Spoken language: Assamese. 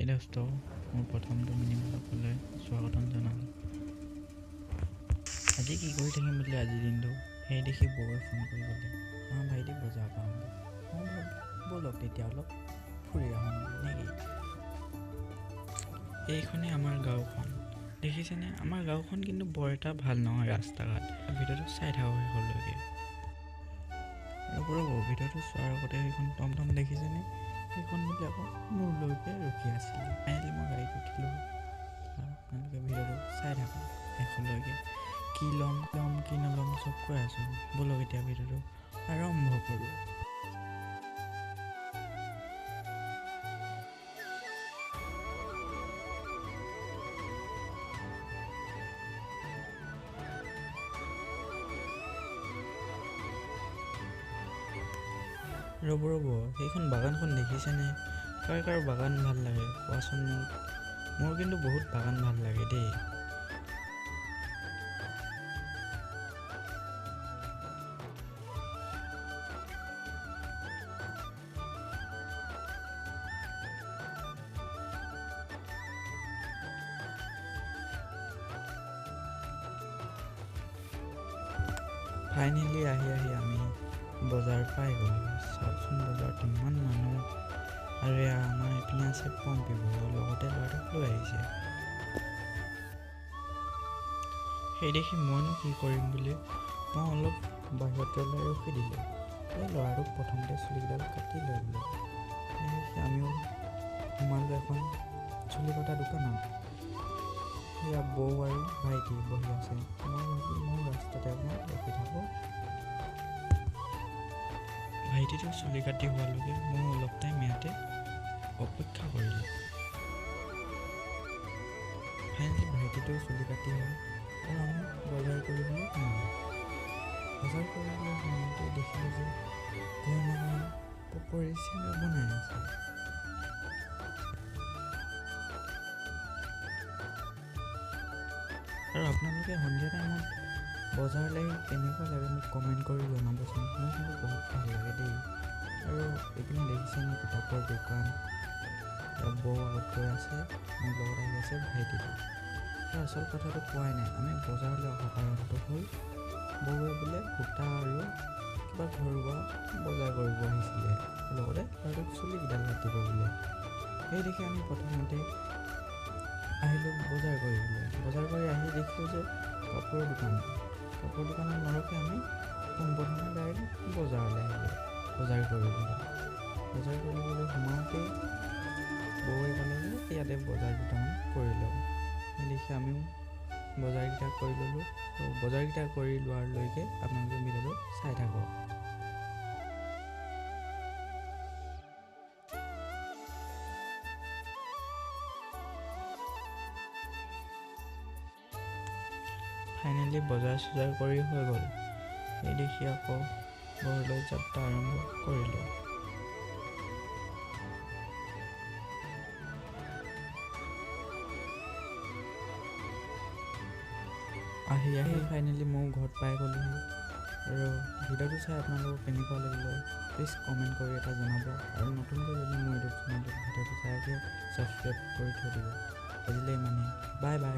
এই দোস্ত মোৰ প্ৰথমটো মিনি ব্লগলৈ স্বাগতম জনালোঁ। আজি কি কৰি থাকিম বুলি আজিৰ দিনটো সেই দেখি বৌৱে ফোন কৰি ক'লে ভাইটি বজাৰ পাওঁগৈ। মই ব'লক তেতিয়া অলপ ফুৰি আহোঁ নেকি। এইখনেই আমাৰ গাঁওখন, দেখিছেনে? আমাৰ গাঁওখন কিন্তু বৰ এটা ভাল নহয়, ৰাস্তা ঘাট। ভিডিঅ'টো চাই থাকক শেষলৈকে। ৰ'ব ভিডিঅ'টো চোৱাৰ আগতে সেইখন টমটম দেখিছেনে? সেইখন বোলে আকৌ মোৰলৈকে ৰখি আছিলে। ফাইনেলি মই গাড়ীত উঠিলোঁ। আপোনালোকে ভিডিঅ'টো চাই থাকক শেষলৈকে। কি ল'ম কি নল'ম চব কৈ আছোঁ। ব'লক এতিয়া ভিডিঅ'টো আৰম্ভ কৰোঁ। ৰ'ব সেইখন বাগানখন দেখিছেনে? কাৰ বাগান ভাল লাগে কোৱাচোন মোক। মোৰ কিন্তু বহুত বাগান ভাল লাগে দেই। ফাইনেলি আহি আমি বজাৰ পাই গ'লোঁ। চাওকচোন বজাৰত ইমান মানুহ, আৰু আমাৰ এইপিনে আছে পম্পী বৌ, লগতে ল'ৰাটোক লৈ আহিছে। সেই দেখি মইনো কি কৰিম বুলি মই অলপ বাহিৰতে ওলাই ৰখি দিলোঁ। এই ল'ৰাটোক প্ৰথমতে চুলিকেইডাল কাটি লৈ বোলে। সেই দেখি আমিও সোমালোঁ এখন চুলি কটা দোকানত। সেয়া বৌ আৰু ভাইটি বহি আছে। মই ভাবিলোঁ মই ৰাস্তাতে অকণমান ৰখি থাকোঁ। ভাইটিটো চুলি কাটি হোৱালৈকে মই অলপ টাইম ইয়াতে অপেক্ষা কৰিলোঁ। ফাইনেলি ভাইটিটো চুলি কাটি হ'ল আৰু আমি বজাৰ কৰিবলৈ সোমালোঁ। বজাৰ কৰিবলৈ সোমাওঁতে দেখিলোঁ যে গৰমা গৰম পকৰি চিঙৰা বনাই আছে। আৰু আপোনালোকে সন্ধিয়া টাইমত বজাৰলৈ কেনেকুৱা লাগে মোক কমেণ্ট কৰি জনাবচোন। মোৰ কিন্তু বহুত ভাল লাগে দেই। আৰু এইপিনে দেখিছেনে কিতাপৰ দোকান। বৌ আগত গৈ আছে, মোৰ লগত আহি আছে ভাইটিটো। আৰু আচল কথাটো কোৱাই নাই, আমি বজাৰলৈ অহা কাৰণটো হ'ল বৌৱে বোলে সূতা আৰু কিবা ঘৰুৱা বজাৰ কৰিব আহিছিলে, লগতে ল'ৰাটোক চুলিকেইডাল কাটিব বোলে। সেই দেখি আমি প্ৰথমতে আহিলোঁ বজাৰ কৰিবলৈ। বজাৰ কৰি আহি দেখিলোঁ যে কাপোৰৰ দোকানত নৰখি আমি পোনপ্ৰথমে ডাইৰেক্ট বজাৰলৈ আহিলোঁ বজাৰ কৰিবলৈ সোমাওঁতেই বৌৱে ক'লে যে ইয়াতে বজাৰ দুটামান কৰি লওঁ। সেই দেখি আমিও বজাৰকেইটা কৰি ল'লোঁ। আৰু বজাৰকেইটা কৰি লোৱাৰলৈকে আপোনালোকে ভিডিঅ'টো চাই থাকক। ফাইনেলি বজাৰ চজাৰ কৰি হৈ গ'ল। সেই দেখি আকৌ ঘৰলৈ যাত্ৰা আৰম্ভ কৰিলোঁ। আহি ফাইনেলি ময়ো ঘৰত পাই গ'লোহি। আৰু ভিডিঅ'টো চাই আপোনালোকক কেনেকুৱা লাগিলে প্লিজ কমেণ্ট কৰি এটা জনাব। আৰু নতুনকৈ যদি মোৰ ইউটিউব চেনেলটোত ভিডিঅ'টো চাই আছে ছাবস্ক্ৰাইব কৰি থৈ দিব। আজিলৈ ইমানেই, বাই বাই।